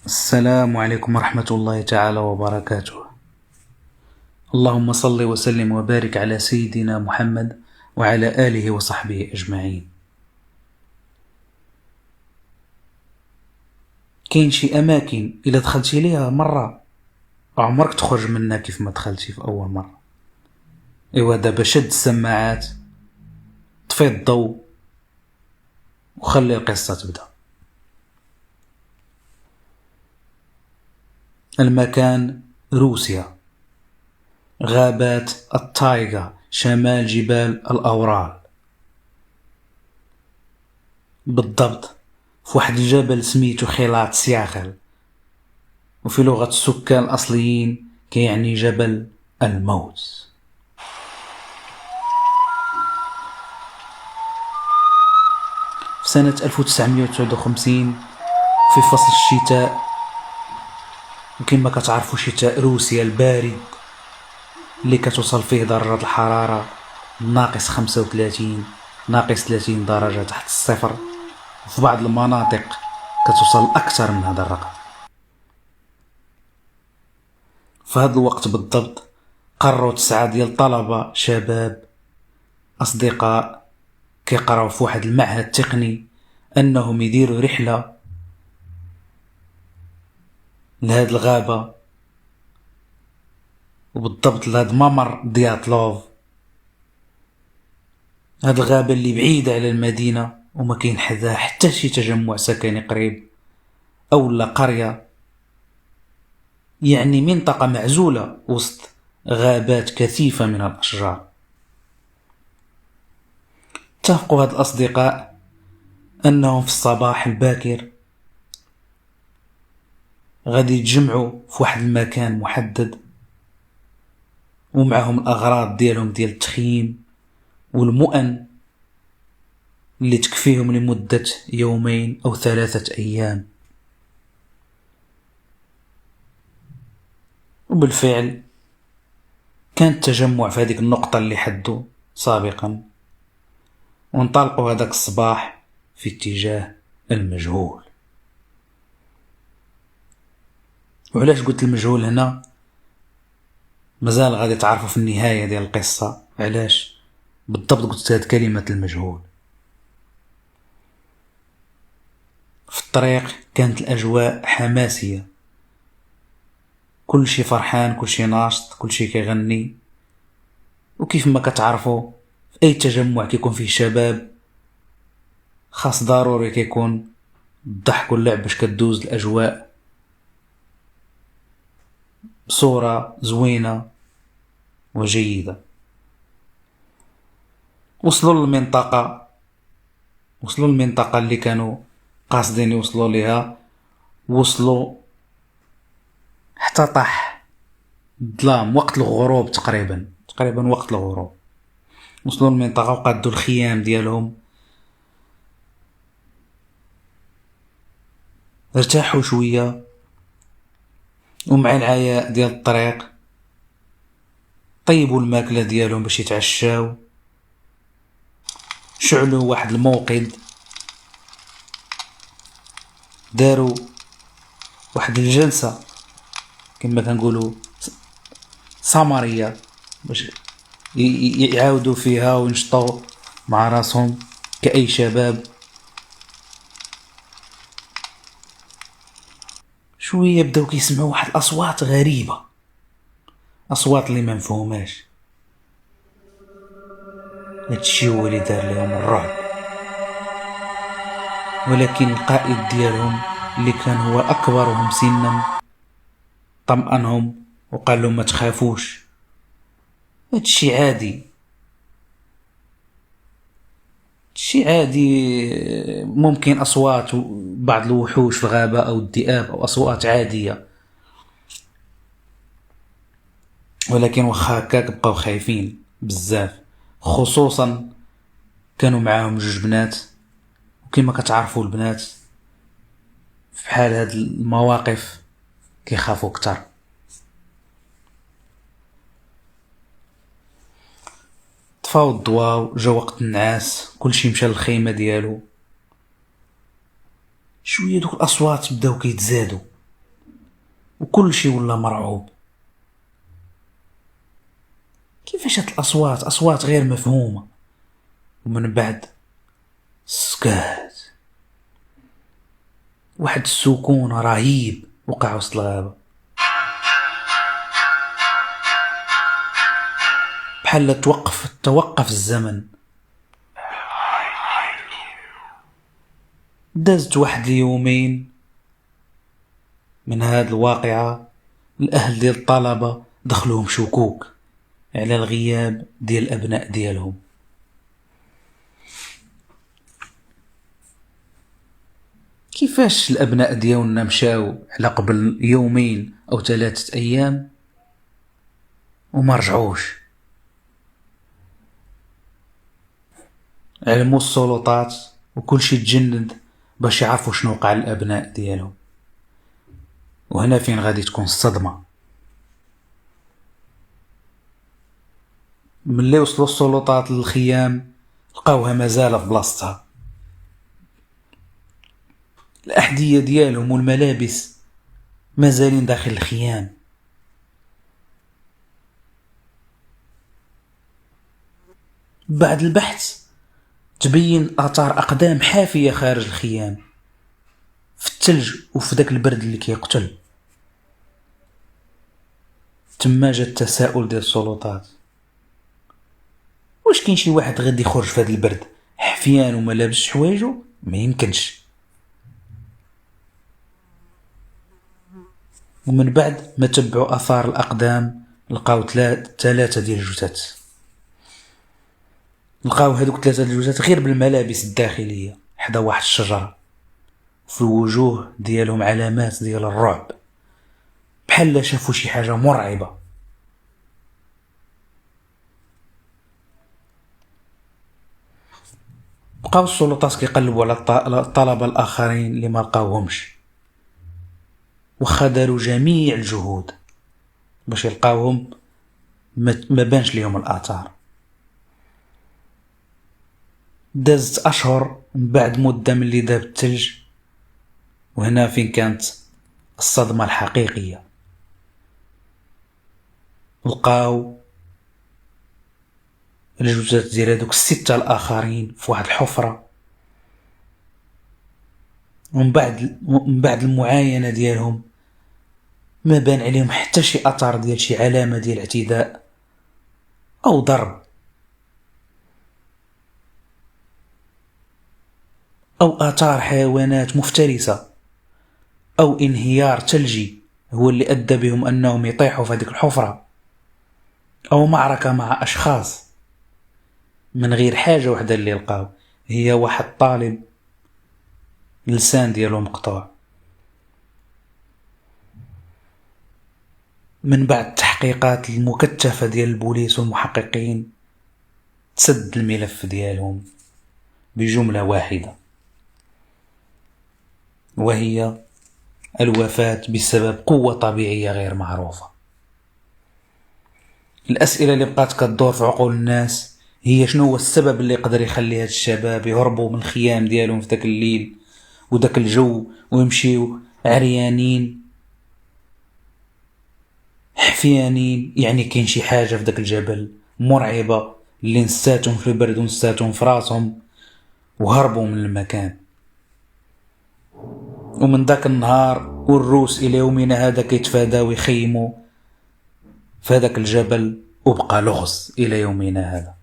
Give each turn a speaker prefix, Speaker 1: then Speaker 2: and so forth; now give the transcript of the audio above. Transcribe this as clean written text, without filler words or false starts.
Speaker 1: السلام عليكم ورحمة الله تعالى وبركاته. اللهم صل وسلم وبارك على سيدنا محمد وعلى آله وصحبه أجمعين. كاين شي أماكن إلا دخلتي ليها مرة عمرك تخرج منها كيف ما دخلتي في أول مرة. إيوا دابا شد السماعات، طفي الضوء وخلي القصة تبدأ. المكان روسيا، غابات التايغا شمال جبال الأورال، بالضبط في واحد الجبل سميتو خيلات سياخل، وفي لغة السكان الأصليين كيعني جبل الموت. في سنة 1959 في فصل الشتاء، وكما كتعرفوا شتاء روسيا البارد اللي كتوصل فيه درجة الحرارة ناقص 35 ناقص 30 درجة تحت الصفر، وفي بعض المناطق كتوصل أكثر من هذا الرقم. في هذا الوقت بالضبط قرروا 9 ديال الطلبة شباب أصدقاء كيقراو في واحد المعهد تقني أنهم يديروا رحلة لهاد الغابة، وبالضبط لهاد ممر دياتلوف. هاد الغابة اللي بعيدة على المدينة وما كاين حداها حتى شي تجمع سكني قريب أو لا قرية، يعني منطقة معزولة وسط غابات كثيفة من الأشجار. اتفقوا هاد الأصدقاء أنهم في الصباح الباكر غادي يتجمعوا في واحد المكان محدد، ومعهم الأغراض ديالهم ديال التخييم والمؤن اللي تكفيهم لمدة 2 أو 3 أيام. وبالفعل كان التجمع في هذيك النقطة اللي حدوا سابقا، وانطلقوا هذاك الصباح في اتجاه المجهول. وعلاش قلت المجهول هنا؟ مازال غادي تعرفوا في النهاية ديال القصة علاش بالضبط قلت هاد كلمة المجهول. في الطريق كانت الأجواء حماسية، كل شي فرحان، كل شي ناشط، كل شي كيغني. وكيف ما كتعرفوا في أي تجمع كيكون فيه شباب خاص ضروري كيكون الضحك واللعب باش كدوز الأجواء بصورة زوينة وجيدة. وصلوا للمنطقة اللي كانوا قاصدين يوصلوا ليها. وصلوا حتى طاح الظلام وقت الغروب، تقريبا وقت الغروب. وصلوا للمنطقة وقادوا الخيام ديالهم، ارتاحوا شوية، ومع العياء ديال الطريق طيبوا الماكلة ديالهم باش يتعشاو، شعلوا واحد الموقد، داروا واحد الجلسة كما كنقولوا سمرية باش يعاودوا فيها وينشطوا مع راسهم كأي شباب. شوية بداو كيسمعوا واحد الأصوات غريبة، أصوات اللي ما مفهوماش. هادشي هو اللي دار لهم الرعب. ولكن القائد ديالهم اللي كان هو أكبرهم سنا طمأنهم وقال لهم ما تخافوش، هادشي عادي، ممكن أصوات بعض الوحوش في الغابة أو الذئاب أو أصوات عادية. ولكن وخا هكاك بقاو خايفين بزاف، خصوصا كانوا معاهم 2 بنات، وكما كتعرفوا البنات في حال هاد المواقف كيخافوا كتر. طفاو الضواو، جا وقت النعاس، كلشي مشى للخيمة ديالو. شوية دوك الأصوات بداو كيتزادوا، وكل شي ولا مرعوب. كيفاش هاد الأصوات أصوات غير مفهومة؟ ومن بعد سكات، واحد السكون رهيب وقع وسط الغابة، بحال توقف الزمن. دازت واحد اليومين من هاد الواقعة، الأهل ديال الطلبة دخلوهم شكوك على الغياب ديال الأبناء ديالهم. كيفاش الأبناء ديالنا مشاو على قبل يومين أو 3 أيام وما رجعوش؟ علموا السلطات وكل شي تجند باش يعرفوا شنو وقع للأبناء ديالهم. وهنا فين غادي تكون الصدمة. ملي وصلوا السلطات للخيام لقاوها مازال في بلاصتها، الأحذية ديالهم والملابس مازالين داخل الخيام. بعد البحث تبين آثار أقدام حافية خارج الخيام في الثلج وفي داك البرد اللي كيقتل. تما جا التساؤل ديال السلطات، واش كاين شي واحد غادي يخرج في هذا البرد حفيان وما لابس حوايجو؟ ما يمكنش. ومن بعد ما تبعوا اثار الاقدام لقاو 3 ديال الجثث. لقاو هذوك 3 ديال الجثث غير بالملابس الداخليه حدا واحد الشجره، في الوجوه ديالهم علامات ديال الرعب، بحال شافوا شي حاجه مرعبه. بقاو السلطات كيقلبوا على الطلبه الاخرين اللي ما لقاوهمش، واخا داروا جميع الجهود باش يلقاوهم ما بانش ليهم الاثار. دازت اشهر من بعد مده من اللي داب الثلج، وهنا فين كانت الصدمه الحقيقيه. لقاو الجثث ديال هذوك 6 الاخرين في واحد الحفره، ومن بعد المعاينه ديالهم ما بان عليهم حتى شي اثر ديال شي علامه ديال اعتداء او ضرب او اثار حيوانات مفترسه او انهيار ثلجي هو اللي ادى بهم انهم يطيحوا في هذيك الحفره، او معركه مع اشخاص. من غير حاجه وحده اللي لقاو هي واحد طالب اللسان ديالو مقطوع. من بعد التحقيقات المكثفه ديال البوليس والمحققين تسد الملف ديالهم بجمله واحده، وهي الوفاة بسبب قوة طبيعية غير معروفة. الأسئلة اللي بقات كتدور في عقول الناس هي شنو هو السبب اللي يقدر يخلي هاد الشباب يهربوا من الخيام ديالهم في داك الليل وداك الجو ويمشيو عريانين حفيانين. يعني كاين شي حاجة في داك الجبل مرعبة اللي نساتهم في البرد ونساتهم في راسهم وهربوا من المكان. ومن ذاك النهار والروس الى يومنا هذا كيتفاداو ويخيموا في هذاك الجبل، وبقى لغز الى يومنا هذا.